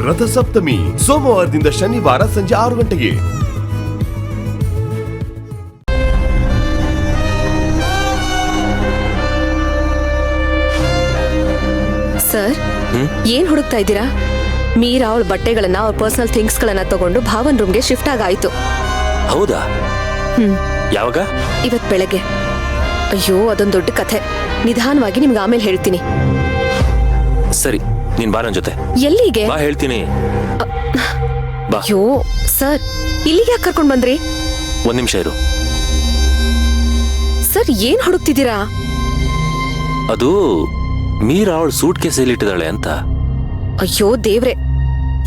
ರಥಸಪ್ತಮಿ ಸೋಮವಾರದಿಂದ ಶನಿವಾರ ಸಂಜೆ 6 ಗಂಟೆಗೆ. ಸರ್, ಏನ್ ಹುಡುಕ್ತಾ ಇದ್ದೀರಾ? ಮೀರಾ ಅವಳ ಬಟ್ಟೆಗಳನ್ನ, ಅವ್ರ ಪರ್ಸನಲ್ ಥಿಂಗ್ಸ್ ಗಳನ್ನ ತಗೊಂಡು ಭಾವನ್ ರೂಮ್ಗೆ ಶಿಫ್ಟ್ ಆಗಾಯ್ತು. ಹೌದಾ? ಯಾವಾಗ? ಇವತ್ ಬೆಳಗ್ಗೆ. ಅಯ್ಯೋ, ಅದೊಂದು ದೊಡ್ಡ ಕಥೆ. ನಿಧಾನವಾಗಿ ನಿಮ್ಗೆ ಆಮೇಲೆ ಹೇಳ್ತೀನಿ. ಸರಿ, ನೀನ್ ಬಾ ನನ್ ಜೊತೆ. ಎಲ್ಲಿಗೆ? ಬಾ ಹೇಳ್ತೀನಿ. ಬಾ. ಅಯ್ಯೋ ಸರ್, ಇಲ್ಲಿಗೆ ಯಾಕೆ ಕರ್ಕೊಂಡ್ ಬಂದ್ರಿ? ಒಂದ್ ನಿಮಿಷ ಇರು. ಸರ್, ಏನ್ ಹುಡುಕ್ತಿದ್ದೀರಾ? ಅದು ಮೀರಾ ಅವಳು ಸೂಟ್ ಕೇಸ್ ಇಟ್ಟಿದ್ದಾಳೆ ಅಂತ. ಅಯ್ಯೋ ದೇವ್ರೆ,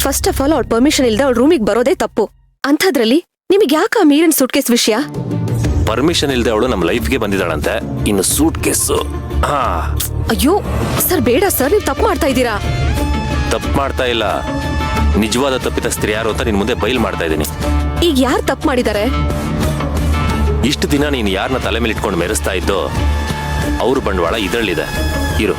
ಫಸ್ಟ್ ಆಫ್ ಆಲ್ ಅವಳ ಪರ್ಮಿಷನ್ ಇಲ್ದೆ ಅವಳ ರೂಮಿಗೆ ಬರೋದೇ ತಪ್ಪು. ಅಂಥದ್ರಲ್ಲಿ ನಿಮಗೆ ಯಾಕ ಮೀರನ್ ಸೂಟ್ ಕೇಸ್ ವಿಷಯ? ಪರ್ಮಿಷನ್ ಇಲ್ದೆ ಅವಳು ನಮ್ಮ ಲೈಫ್ಗೆ ಬಂದಿದ್ದಾಳಂತೆ. ಇನ್ನು ಸೂಟ್ ಕೇಸು. ಅಯ್ಯೋ ಸರ್, ಬೇಡ ಸರ್, ನೀವು ತಪ್ಪು ಮಾಡ್ತಾ ಇದ್ದೀರಾ. ತಪ್ಪು ಮಾಡ್ತಾ ಇಲ್ಲ, ನಿಜವಾದ ತಪ್ಪಿತಸ್ಥರು ಯಾರು ಅಂತ ನಿನ್ ಮುಂದೆ ಬಯಲು ಮಾಡ್ತಾ ಇದ್ದೀನಿ. ಈಗ ಯಾರು ತಪ್ಪು ಮಾಡಿದ್ದಾರೆ? ಇಷ್ಟು ದಿನ ನೀನು ಯಾರನ್ನ ತಲೆ ಮೇಲೆ ಇಟ್ಕೊಂಡು ಮೆರೆಸ್ತಾ ಇದ್ದೋ ಅವ್ರ ಬಂಡವಾಳ ಇದರಲ್ಲಿದೆ. ಇರು.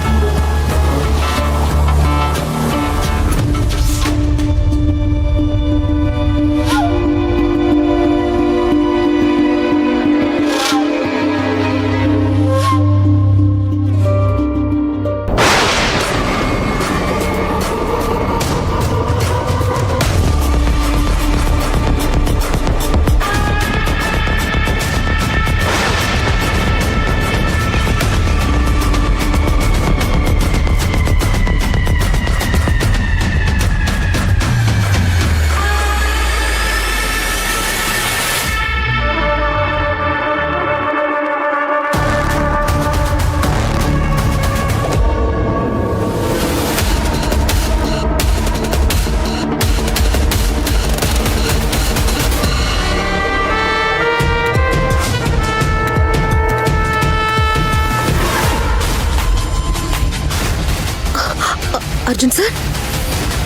ಅರ್ಜುನ್ ಸರ್,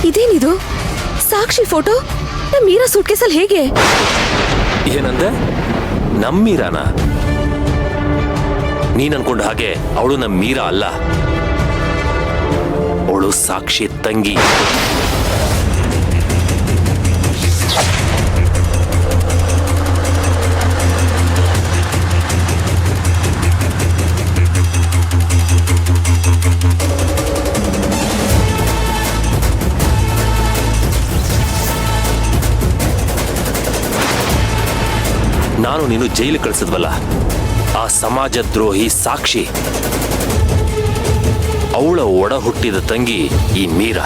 ಇದೇನಿದು? ಸಾಕ್ಷಿ ಫೋಟೋ ನಮ್ಮ ಮೀರಾ ಸೂಟ್ ಕೇಸಲ್ಲಿ ಹೇಗೆ? ಏನಂದೆ? ನಮ್ ಮೀರಾನ? ನೀನ್ ಅನ್ಕೊಂಡ ಹಾಗೆ ಅವಳು ನಮ್ ಮೀರಾ ಅಲ್ಲ. ಅವಳು ಸಾಕ್ಷಿ ತಂಗಿ. ನಾನು ನೀನು ಜೈಲು ಕಳಿಸಿದ್ವಲ್ಲ, ಆ ಸಮಾಜ ದ್ರೋಹಿ ಸಾಕ್ಷಿ, ಅವಳ ಒಡ ಹುಟ್ಟಿದ ತಂಗಿ ಈ ಮೀರಾ.